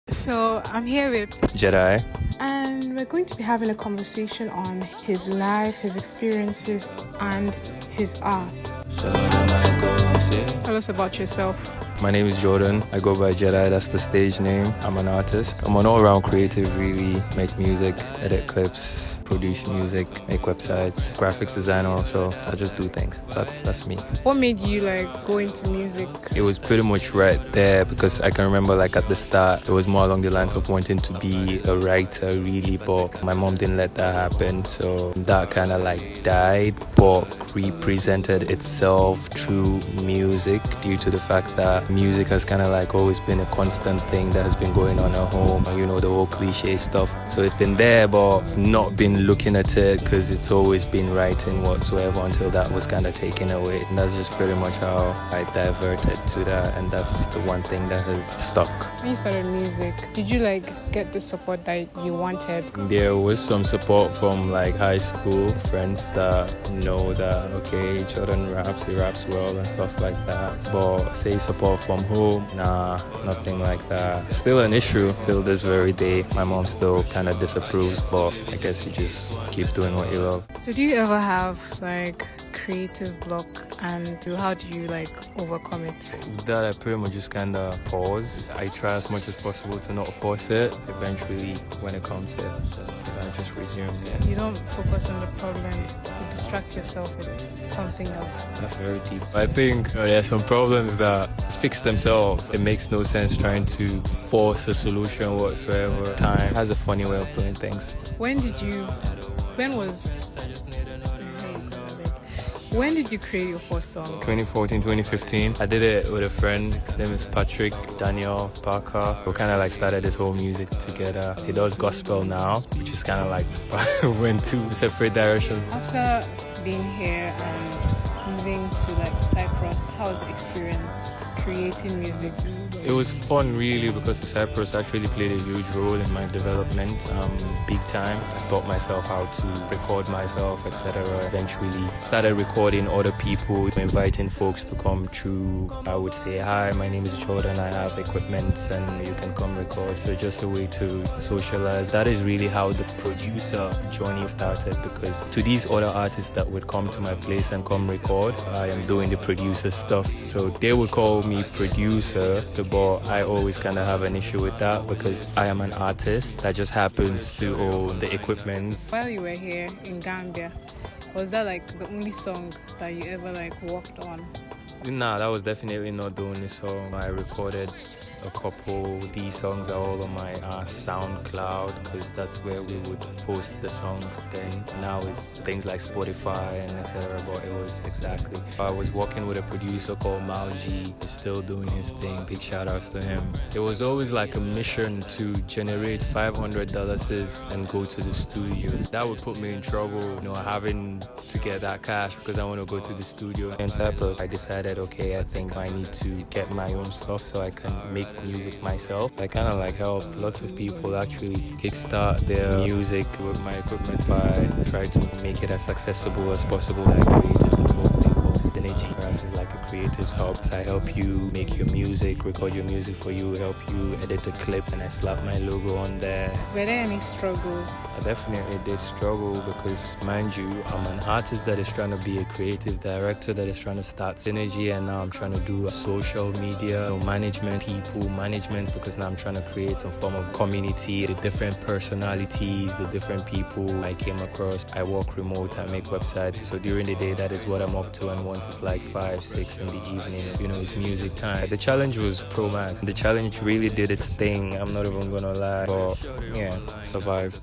So I'm here with Jedii. and we're going to be having a conversation on his life, his experiences, and his art. Tell us about yourself. My name is Jordan. I go by Jedii, that's the stage name. I'm an artist. I'm an all-round creative, really. Make music, edit clips, produce music, make websites, graphics designer also. I just do things. That's me. What made you go into music? It was pretty much right there because I can remember at the start, it was more along the lines of wanting to be a writer really, but my mom didn't let that happen. So that kind of died, but represented itself through music due to the fact that music has kind of always been a constant thing that has been going on at home, the whole cliche stuff. So it's been there, but not been looking at it because it's always been writing whatsoever until that was kind of taken away. And that's just pretty much how I diverted to that, and that's the one thing that has stuck. When you started music, did you get the support that you wanted? There was some support from high school friends that know that okay, Jordan raps, he raps well and stuff like that. But say support from home, nah, nothing like that. Still an issue till this very day. My mom still kind of disapproves, but I guess you just keep doing what you love. So do you ever have creative block, and how do you overcome it? That I pretty much just kind of pause. I try as much as possible to not force it. Eventually, when it comes to it, I just resume. You don't focus on the problem, you distract yourself with something else. That's very deep. I think there are some problems that fix themselves. It makes no sense trying to force a solution whatsoever. Time has a funny way of doing things. When did you create your first song? 2014, 2015. I did it with a friend. His name is Patrick, Daniel, Parker. We kind of started this whole music together. He does gospel now, which is kind of went two separate directions. After being here and moving to Cyprus, how was the experience creating music? It was fun really because Cyprus actually played a huge role in my development, big time. I taught myself how to record myself, etc. Eventually started recording other people, inviting folks to come through. I would say, hi, my name is Jordan, I have equipment and you can come record. So just a way to socialize. That is really how the producer journey started, because to these other artists that would come to my place and come record, I am doing the producer stuff. So they would call me producer, but I always kind of have an issue with that because I am an artist that just happens to own the equipment. While you were here in Gambia, was that the only song that you ever worked on? Nah, that was definitely not the only song. I recorded a couple. These songs are all on my SoundCloud because that's where we would post the songs then. Now it's things like Spotify and etc. But it was exactly. I was working with a producer called Malji. He's still doing his thing. Big shout outs to him. It was always a mission to generate $500 and go to the studios. That would put me in trouble, having to get that cash because I want to go to the studio. In Cyprus, I decided, okay, I think I need to get my own stuff so I can make music myself. I kind of help lots of people actually kickstart their music with my equipment by trying to make it as accessible as possible. I created this whole thing called Synergyvybes. It's a creatives hub. So I help you make your music, record your music for you, help you edit a clip, and I slap my logo on there. Were there any struggles? I definitely did struggle because, mind you, I'm an artist that is trying to be a creative director that is trying to start Synergy, and now I'm trying to do social media, management, people management, because now I'm trying to create some form of community, the different personalities, the different people I came across. I work remote, I make websites. So during the day, that is what I'm up to, and once it's 5, 6 in the evening, it's music time. The challenge was Pro Max. The challenge really did its thing. I'm not even gonna lie, but yeah, survived.